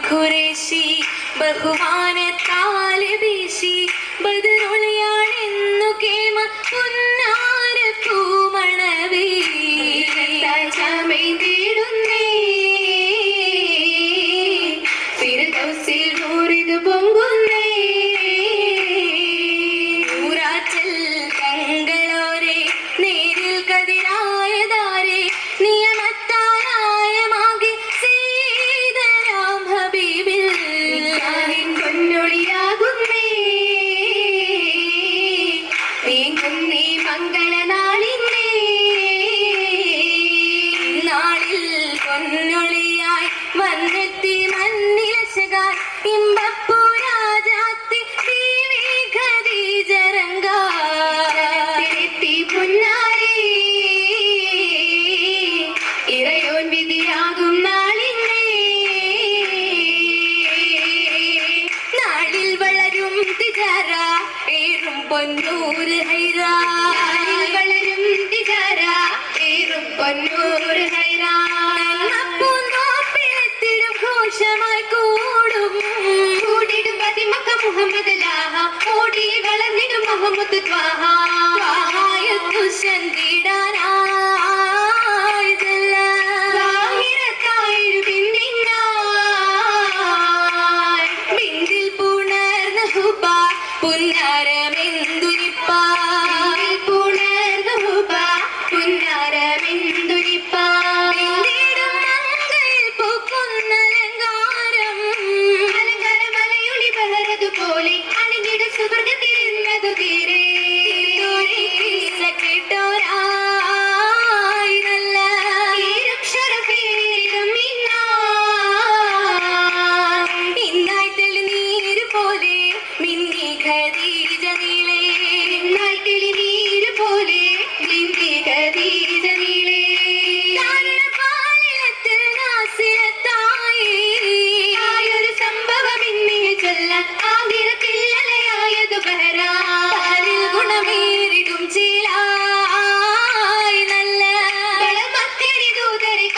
ഖുറൈശി ബഹുമാനത്താൽ വീശി ബദറുളിയാണെന്നു കേമ പുന്നാര പൂമണവേ തേടുന്നേ ഫിർദൗസിൽ നൂറിത് പൊങ്കുന്നേ ൂറാച്ചൽ തങ്ങളോരെ നേരിൽ കതിരായതാരെ നിയമത്താലായമാകി സീതരാം ഹബീബിൽ പൊന്നൊളിയാകുന്നേ നീങ്ങുന്നേ മംഗളനാളിന്നേ നാളിൽ പൊന്നൊളിയായി വന്നെത്തി മന്നിലശകാൽ ഇമ്പപ്പൂ രാജാത്തി ബീവി ഖദീജ രംഗാത്തി പുന്നാരേ ഇറയോൻ വിധിയാകും നാളിന്നേ നാളിൽ വളരും തിജാര ഏറും പൊന്നൂര് ഹൈറാ വളരും തിജാര ഏറും പൊന്നൂര് ഹൈറാ പൂന്തോപ്പിലെത്തിടും ഘോഷമായി കൂടും കൂടിടും പതിമക്ക മുഹമ്മദ് ലാഹ ഓടി വളർന്നിടും മുഹമ്മദ് ത്വാഹ ത്വാഹായത്തു ശന്തിടാനായി ാഹിറത്തായൊരു ബിന്ദിനായി ബിന്ദിൽ പുണർന്ന ഹുബ പുന്നാരമെന്തുനിപ്പ പുണർന്ന ഹുബ പുന്നാരമെന്തുനിപ്പ ബിന്ദിടും മങ്കയിൽ പൂക്കുന്ന അലങ്കാരം അലങ്കാരമലയൊളി ബഹറതുപോലെ അണിഞ്ഞിടും സുവർഗത്തിരുന്നതു തീരെ കേട്ടോരായി നല്ല ഇന്നായി തെളിനീര് പോലെ മിന്നി ഖദീജ നീളേ ഇന്നായി തെളിനീര് പോലെ മിന്നി ഖദീജ നീളേ പാലിനത്തിൽ നാസിരത്തായി ആയൊരു സംഭവം ഇന്നിയെ ചൊല്ലാൻ ആഹിറത്തില്ലലയായതു ബഹറാ പാലിൽ ഗുണമേറിടും ചീലായി നല്ല മക്കരി ദൂതരെ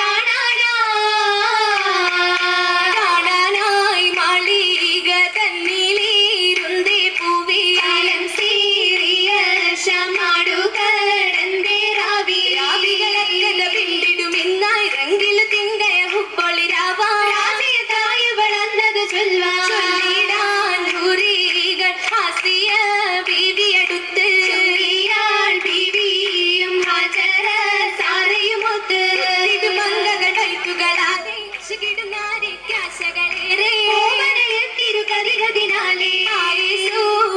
കാണാനായി മാളിക തന്നിലിരുന്നേ പൂവിയാലം സീറിയ ശമാടു കടന്തേ രാവികളക്കത പിണ്ടിടും ഇന്നായി രംഗിൽ തിങ്കയ ഹുപ്പൊളിരാവായി വളർന്നത് ചൊല്ലിടാൻ ദൂരികൾ ആസിയ ബീവിയടുത്ത് ബീവിയും ഹാജര സാരയുമൊത്ത് ഇത് മംഗളൈത്തുകളാതെ തിരുകതികതിനാലേ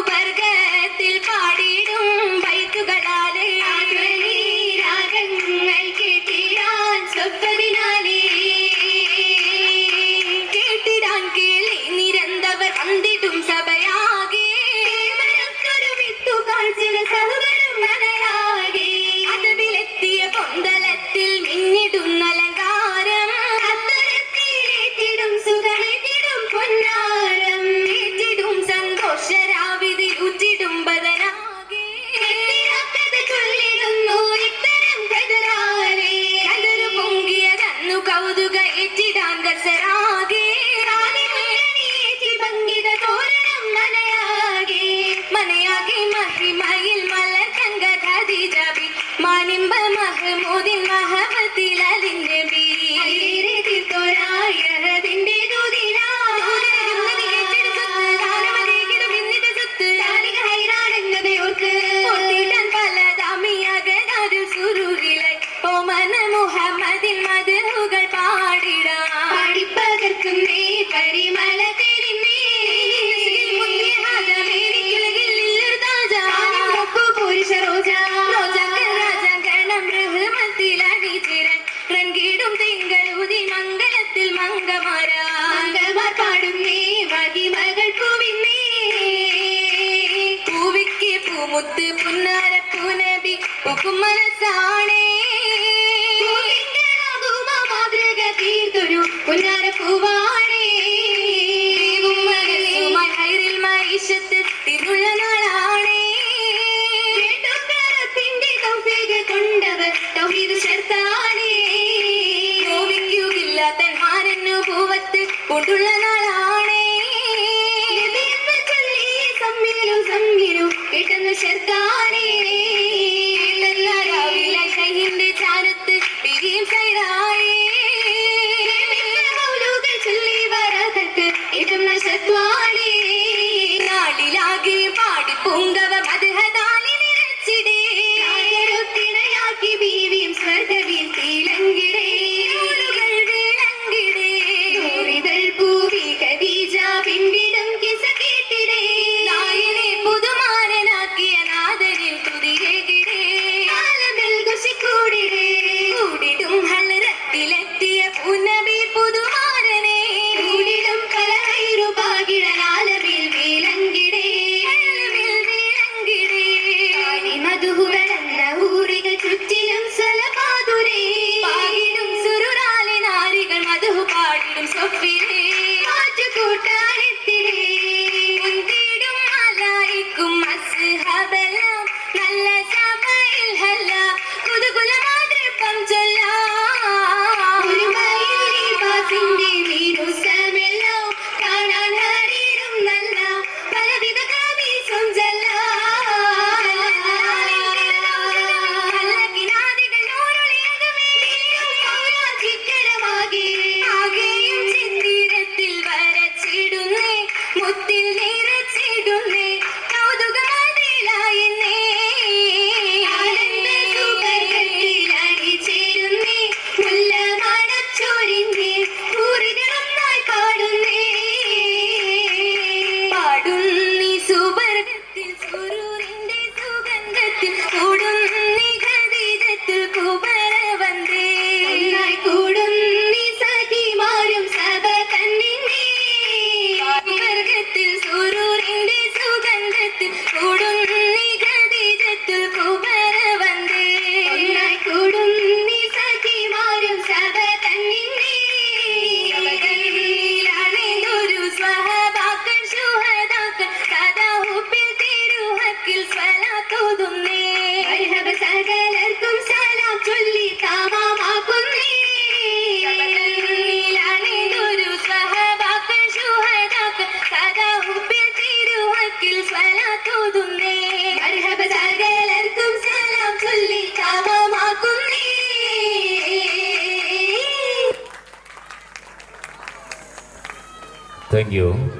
വർഗത്തിൽ പാടിടും വൈത്തുകളാലെ രാഗങ്ങൾ കേട്ടിടാൻ സ്വപ്നതിനാലേ കേട്ടിടാൻ കേളി നിരന്തവർ വന്നിടും സഭയാകെ വിത്തുകാഴ്ച സഹകരം മനയാകെ അതവിലെത്തിയ പൊന്തലത്തിൽ മിന്നിടുന്ന അലങ്കാരം അത്തരത്തിലേറ്റിടും സുഖമേറ്റിടും പൊന്നാരം ഏറ്റിടും സന്തോഷരാവിതിൽ ഉറ്റിടും ബദനാകെ കഥ ചൊല്ലിടുന്നു ഇത്തരം കതറാലേ കതറ് പൊങ്കിയതന്നു കൗതുക ഏറ്റിടാൻ ദസരാകെ ഭംഗിത തോരണം മനയാകെ മഹിമയിൽ മലർക്കങ്ക ഖദീജബി മാനിമ്പ മഹ്മൂദിൻ മഹബത്തിൽ അലിന്നബി തോരായതിന്റെ പലതാമിയകരു സുരൂരിലായി ഓമന മുഹമ്മദിൻ മദ്ഹുകൾ പാടിടാം പാടിപ്പകർക്കുന്നേ പരിമള തെരിന്നേ പുരുഷ റോജ രാജഗണം റഹ്മത്തിലണിചിരൻ റങ്കിടും തിങ്കളുതി മംഗളത്തിൽ മംഗമാർ പാടുന്നേ മഹിമകൾ പൂവിന്നേ പൂവിക്ക് പൂമുത്ത് പുന്നാര പൂനബി മനസ്സാണേ മാതൃക തീർത്തൊരു പുന്നാര പൂവാണേ മൈശത്ത് തിരുള്ള നാളാണേ കൊണ്ടവർ തൗഹീദ് ചേർത്താനേ നോവിക്കുകില്ല തന്മാരെന്നു പൂവത്ത് കൊണ്ടുള്ള നാളാണ്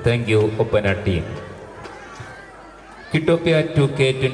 താങ്ക് യു ഒപ്പന ടീം. കിട്ടോപ്പിയ 2K20